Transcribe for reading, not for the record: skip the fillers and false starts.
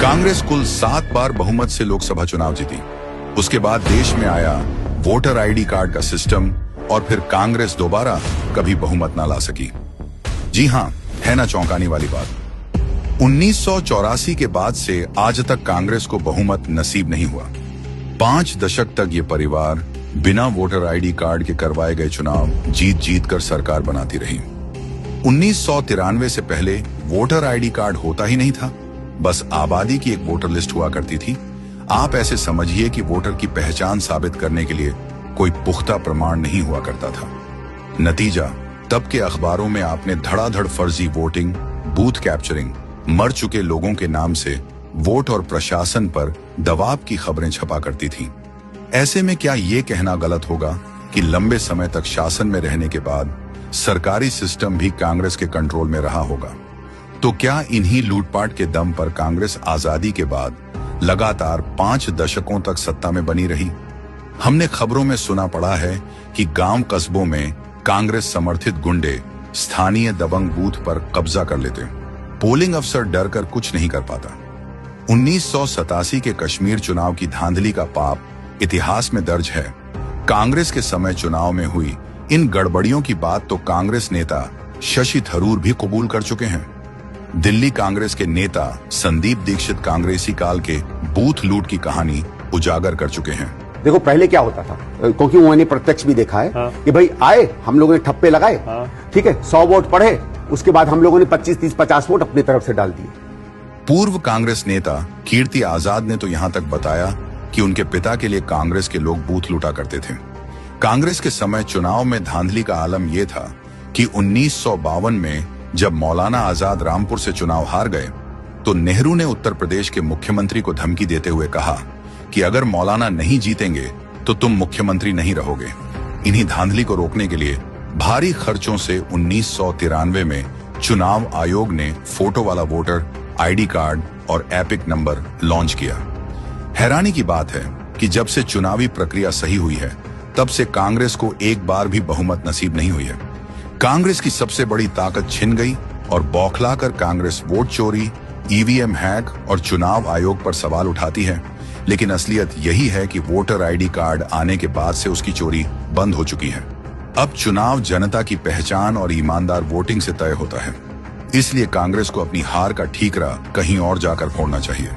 कांग्रेस कुल 7 बार बहुमत से लोकसभा चुनाव जीती। उसके बाद देश में आया वोटर आईडी कार्ड का सिस्टम और फिर कांग्रेस दोबारा कभी बहुमत ना ला सकी। जी हां, है ना चौंकाने वाली बात। 1984 के बाद से आज तक कांग्रेस को बहुमत नसीब नहीं हुआ। 5 दशक तक ये परिवार बिना वोटर आईडी कार्ड के करवाए गए चुनाव जीत कर सरकार बनाती रही। 1993 से पहले वोटर आईडी कार्ड होता ही नहीं था, बस आबादी की एक वोटर लिस्ट हुआ करती थी। आप ऐसे समझिए कि वोटर की पहचान साबित करने के लिए कोई पुख्ता प्रमाण नहीं हुआ करता था। नतीजा, तब के अखबारों में आपने धड़ाधड़ फर्जी वोटिंग, बूथ कैप्चरिंग, मर चुके लोगों के नाम से वोट और प्रशासन पर दबाव की खबरें छपा करती थीं। ऐसे में क्या ये कहना गलत होगा कि लंबे समय तक शासन में रहने के बाद सरकारी सिस्टम भी कांग्रेस के कंट्रोल में रहा होगा? तो क्या इन्हीं लूटपाट के दम पर कांग्रेस आजादी के बाद लगातार 5 दशकों तक सत्ता में बनी रही? हमने खबरों में सुना पड़ा है कि गांव कस्बों में कांग्रेस समर्थित गुंडे स्थानीय दबंग बूथ पर कब्जा कर लेते। पोलिंग अफसर डरकर कुछ नहीं कर पाता। 1987 के कश्मीर चुनाव की धांधली का पाप इतिहास में दर्ज है। कांग्रेस के समय चुनाव में हुई इन गड़बड़ियों की बात तो कांग्रेस नेता शशि थरूर भी कबूल कर चुके हैं। दिल्ली कांग्रेस के नेता संदीप दीक्षित कांग्रेसी काल के बूथ लूट की कहानी उजागर कर चुके हैं। देखो पहले क्या होता था, क्योंकि उन्होंने प्रत्यक्ष भी देखा है कि भाई आए, हम लोगों ने ठप्पे लगाए, ठीक है, 100 वोट पड़े, उसके बाद हम लोगों ने 25, 30, 50 वोट अपनी तरफ से डाल दिए। पूर्व कांग्रेस नेता कीर्ति आजाद ने तो यहां तक बताया कि उनके पिता के लिए कांग्रेस के लोग बूथ लूटा करते थे। कांग्रेस के समय चुनाव में धांधली का आलम यह था कि 1952 में जब मौलाना आजाद रामपुर से चुनाव हार गए तो नेहरू ने उत्तर प्रदेश के मुख्यमंत्री को धमकी देते हुए कहा कि अगर मौलाना नहीं जीतेंगे तो तुम मुख्यमंत्री नहीं रहोगे। इन्हीं धांधली को रोकने के लिए भारी खर्चों से 1993 में चुनाव आयोग ने फोटो वाला वोटर आईडी कार्ड और एपिक नंबर लॉन्च किया। हैरानी की बात है कि जब से चुनावी प्रक्रिया सही हुई है तब से कांग्रेस को एक बार भी बहुमत नसीब नहीं हुई है। कांग्रेस की सबसे बड़ी ताकत छिन गई और बौखलाकर कांग्रेस वोट चोरी, ईवीएम हैक और चुनाव आयोग पर सवाल उठाती है, लेकिन असलियत यही है कि वोटर आईडी कार्ड आने के बाद से उसकी चोरी बंद हो चुकी है। अब चुनाव जनता की पहचान और ईमानदार वोटिंग से तय होता है, इसलिए कांग्रेस को अपनी हार का ठीकरा कहीं और जाकर फोड़ना चाहिए।